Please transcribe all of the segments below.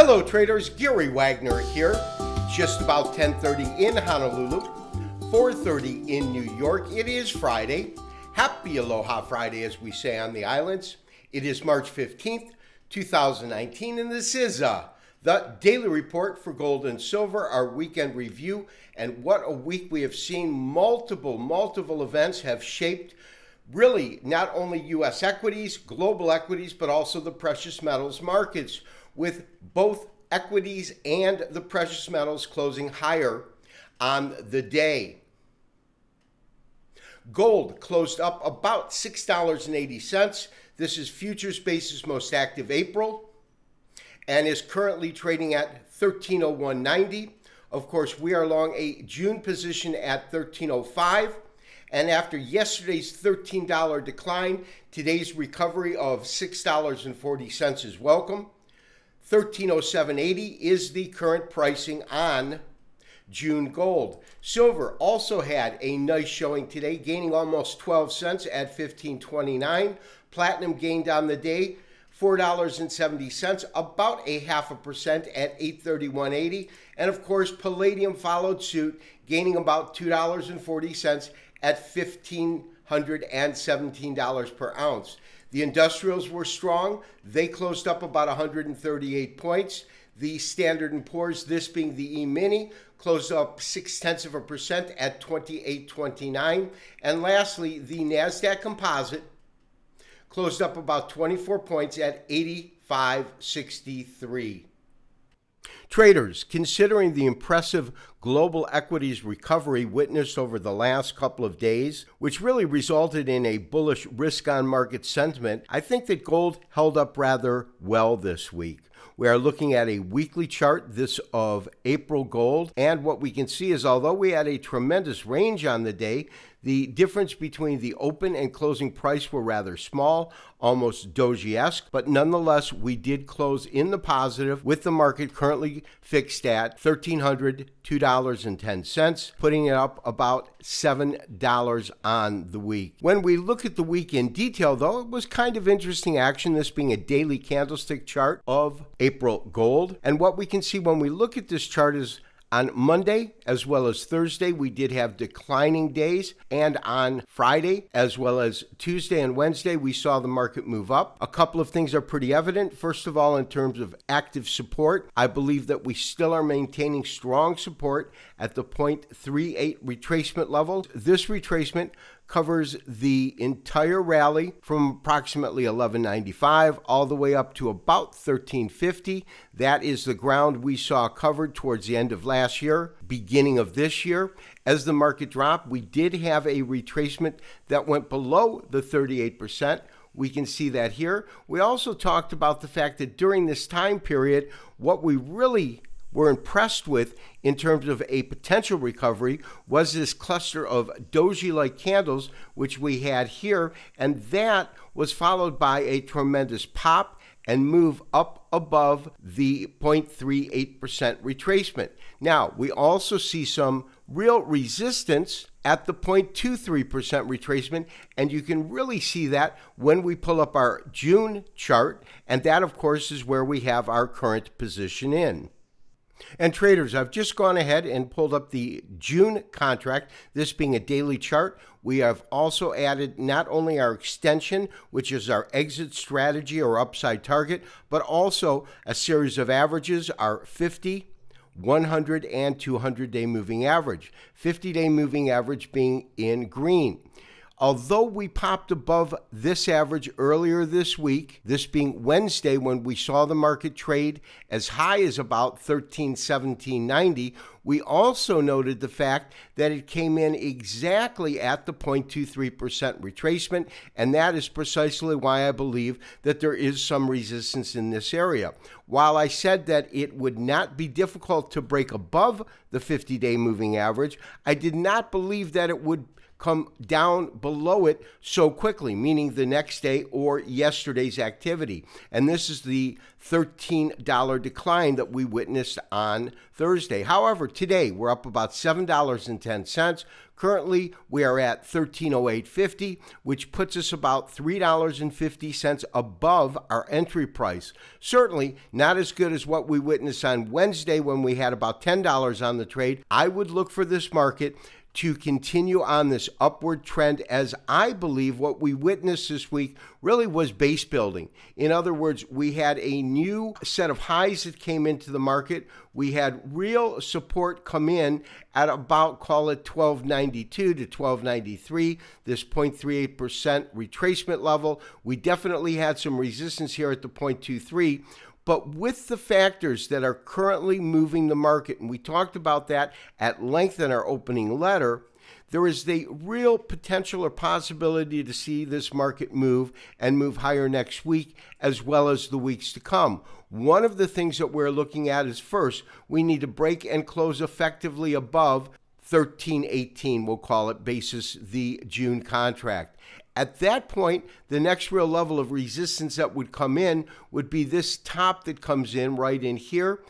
Hello traders, Gary Wagner here. Just about 10:30 in Honolulu, 4:30 in New York. It is Friday. Happy Aloha Friday, as we say on the islands. It is March 15th, 2019, and this is the daily report for gold and silver, our weekend review. And what a week we have seen. Multiple events have shaped really not only U.S. equities, global equities, but also the precious metals markets, with both equities and the precious metals closing higher on the day. Gold closed up about $6.80. This is futures basis most active April and is currently trading at 1301.90. Of course, we are long a June position at 1305. And after yesterday's $13 decline, today's recovery of $6.40 is welcome. 1307.80 is the current pricing on June gold. Silver also had a nice showing today, gaining almost 12 cents at 15.29. Platinum gained on the day $4.70, about a 0.5% at 831.80. And of course, palladium followed suit, gaining about $2.40 at $1,517 per ounce. The industrials were strong. They closed up about 138 points. The Standard & Poor's, this being the E-mini, closed up 0.6% at 28.29. And lastly, the NASDAQ Composite closed up about 24 points at 85.63. Traders, considering the impressive global equities recovery witnessed over the last couple of days, which really resulted in a bullish risk-on market sentiment, I think that gold held up rather well this week. We are looking at a weekly chart, this of April gold, and what we can see is although we had a tremendous range on the day, the difference between the open and closing price were rather small, almost doji-esque, but nonetheless, we did close in the positive with the market currently fixed at $1,302.10, putting it up about $7 on the week. When we look at the week in detail, though, it was kind of interesting action, this being a daily candlestick chart of April gold. And what we can see when we look at this chart is on Monday as well as Thursday, we did have declining days. And on Friday as well as Tuesday and Wednesday, we saw the market move up. A couple of things are pretty evident. First of all, in terms of active support, I believe that we still are maintaining strong support at the 0.38 retracement level. This retracement covers the entire rally from approximately 1195 all the way up to about 1350. That is the ground we saw covered towards the end of last year, beginning of this year. As the market dropped, we did have a retracement that went below the 38%. We can see that here. We also talked about the fact that during this time period, what we really were impressed with in terms of a potential recovery was this cluster of doji-like candles, which we had here, and that was followed by a tremendous pop and move up above the 0.38% retracement. Now, we also see some real resistance at the 0.23% retracement, and you can really see that when we pull up our June chart, and that, of course, is where we have our current position in. And traders, I've just gone ahead and pulled up the June contract, this being a daily chart. We have also added not only our extension, which is our exit strategy or upside target, but also a series of averages, our 50, 100, and 200-day moving average. 50-day moving average being in green. Although we popped above this average earlier this week, this being Wednesday when we saw the market trade as high as about 1317.90, we also noted the fact that it came in exactly at the 0.23% retracement, and that is precisely why I believe that there is some resistance in this area. While I said that it would not be difficult to break above the 50-day moving average, I did not believe that it would come down below it so quickly, meaning the next day or yesterday's activity. And this is the $13 decline that we witnessed on Thursday. However, today we're up about $7.10. Currently, we are at $13.0850, which puts us about $3.50 above our entry price. Certainly not as good as what we witnessed on Wednesday when we had about $10 on the trade. I would look for this market to continue on this upward trend, as I believe what we witnessed this week really was base building. In other words, we had a new set of highs that came into the market. We had real support come in at about, call it 1292 to 1293, this 0.38% retracement level. We definitely had some resistance here at the 0.23. But with the factors that are currently moving the market, and we talked about that at length in our opening letter, there is the real potential or possibility to see this market move and move higher next week as well as the weeks to come. One of the things that we're looking at is, first, we need to break and close effectively above 1318, we'll call it, basis the June contract. At that point, the next real level of resistance that would come in would be this top that comes in right in here,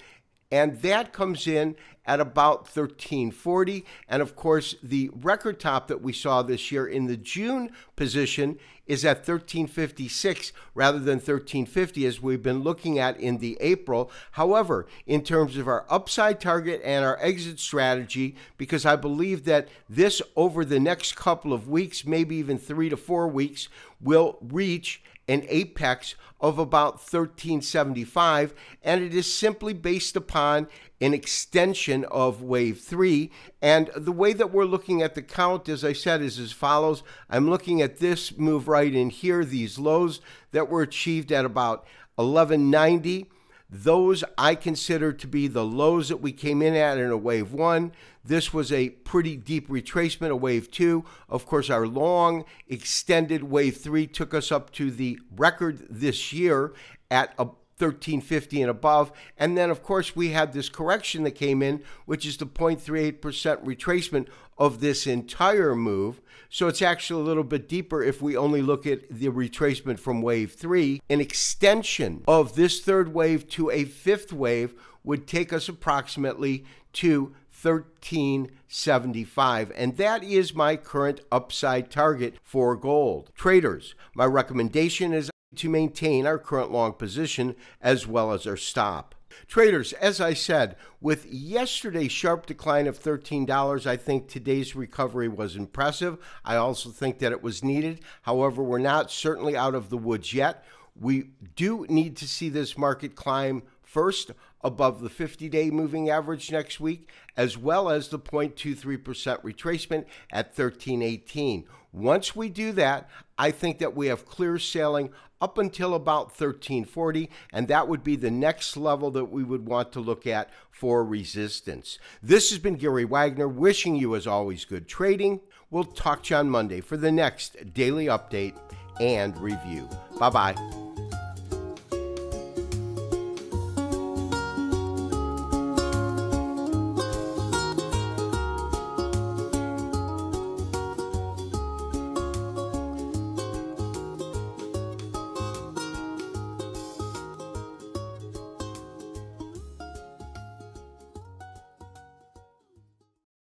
and that comes in at about 1340. And of course, the record top that we saw this year in the June position is at 1356 rather than 1350 as we've been looking at in the April. However, in terms of our upside target and our exit strategy, because I believe that this over the next couple of weeks, maybe even 3 to 4 weeks, will reach an apex of about 1375, and it is simply based upon an extension of wave 3. And the way that we're looking at the count, as I said, is as follows. I'm looking at this move right in here, these lows that were achieved at about 1190. Those I consider to be the lows that we came in at in a wave 1. This was a pretty deep retracement of wave 2. Of course, our long extended wave 3 took us up to the record this year at a 1350 and above. And then, of course, we had this correction that came in, which is the 0.38% retracement of this entire move. So it's actually a little bit deeper if we only look at the retracement from wave 3. An extension of this third wave to a fifth wave would take us approximately to 1375, and that is my current upside target for gold. Traders, my recommendation is to maintain our current long position as well as our stop. Traders, as I said, with yesterday's sharp decline of $13, I think today's recovery was impressive. I also think that it was needed. However, we're not certainly out of the woods yet. We do need to see this market climb first above the 50-day moving average next week, as well as the 0.23% retracement at 1318. Once we do that, I think that we have clear sailing up until about 1340, and that would be the next level that we would want to look at for resistance. This has been Gary Wagner, wishing you, as always, good trading. We'll talk to you on Monday for the next daily update and review. Bye-bye.